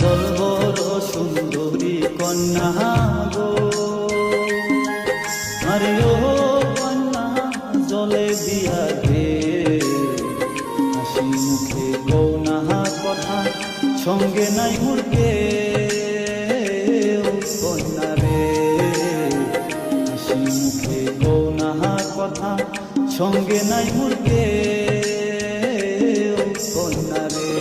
জলবর সুন্দরী কন্যা গো, আরে ও কন্যা জলে দিয়া গে, হাসি মুখে কৌনা কথা, সঙ্গে নাই মুরকে কন্যা রে। হাসি মুখে কৌনা কথা, সঙ্গে নাই মুরকে কন্যা রে।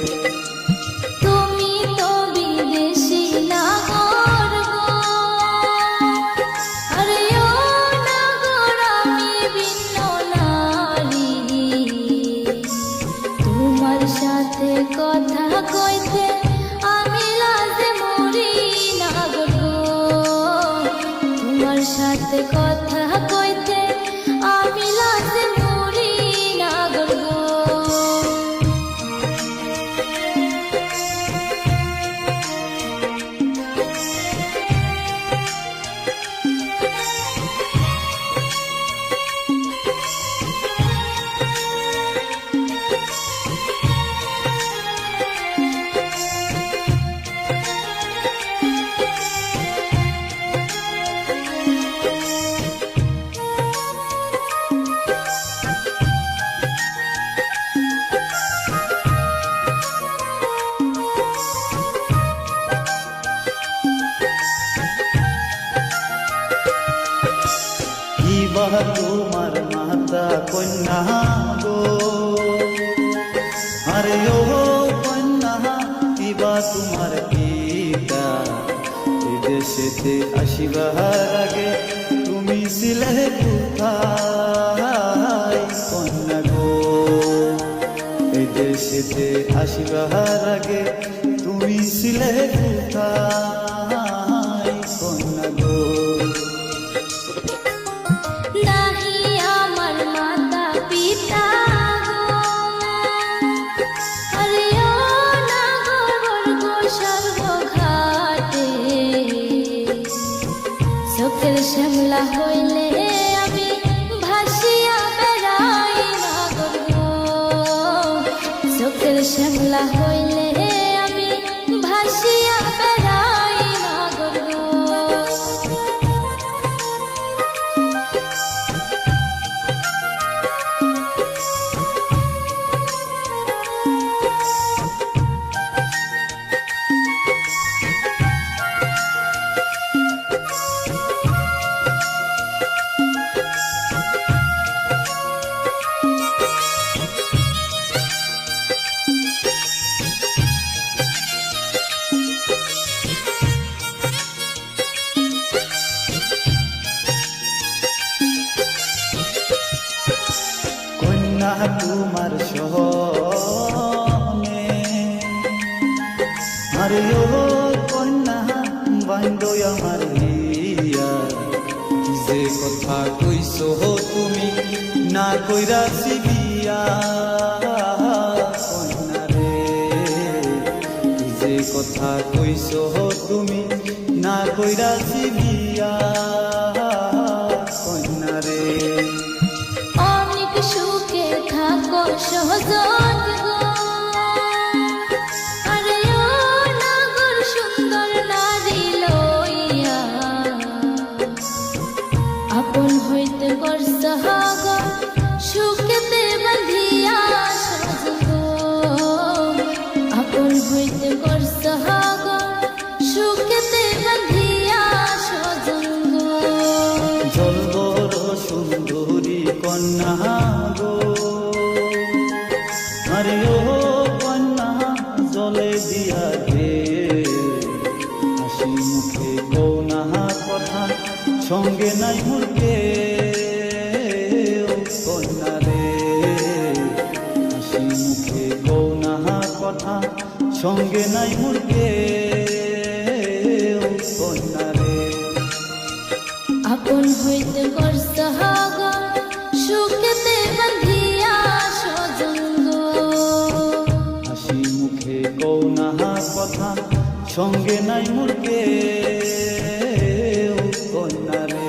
কথা কইতে আমি লাজে মরি নাগর গো, তোমার সাথে কথা কইতে আমি লাজে মরি নাগর গো। তোমার মাতা কন্যা গো, আরে ও কন্যা কিবা তোমার পিতা, এই দেশেতে আসিবার আগে তুমি ছিলে কোথায় কন্যা গো? এই দেশেতে আসিবার আগে তুমি ছিলে কোথায় কন্যা গো? শ্যামলা হইলে আমি ভাসিয়া বেড়াই নাগর গো, চোখের শ্যামলা হইলে আমি ভাসিয়া বেড়াই নাগর গো। তোমার সহনে আরে ও কন্যা বান্ধ আমার হিয়া, যে কথা কইস তুমি না কইরাছি বিয়া কন্যা রে। যে কথা কইস তুমি না কইরাছি বিয়া কন্যা রে। অনেক সুখে থাকো সহজন গো, আরে ও নাগর সুন্দর নারী লইয়া, আপন হইতে করছ গো সুখেতে বাঁধিয়া সজন গো, আপন হইতে করছ গো সুখেতে বাঁধিয়া সজন গো। জলবর সুন্দরী কন্যা গো, আরে ও কন্যা জলে দিয়া গে, হাসি মুখে কৌনা কথা, সঙ্গে নাই মুরকে কন্যা রে। হাসি মুখে কৌনা কথা, সঙ্গে নাই মুরকে কন্যা রে। আপন হইতে করছ গো সুখেতে বাঁধিয়া সজন গো, হাসি মুখে কৌনা কথা, সঙ্গে নাই মুরকে কন্যা রে।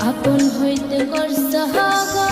আপন হইতে করছ গো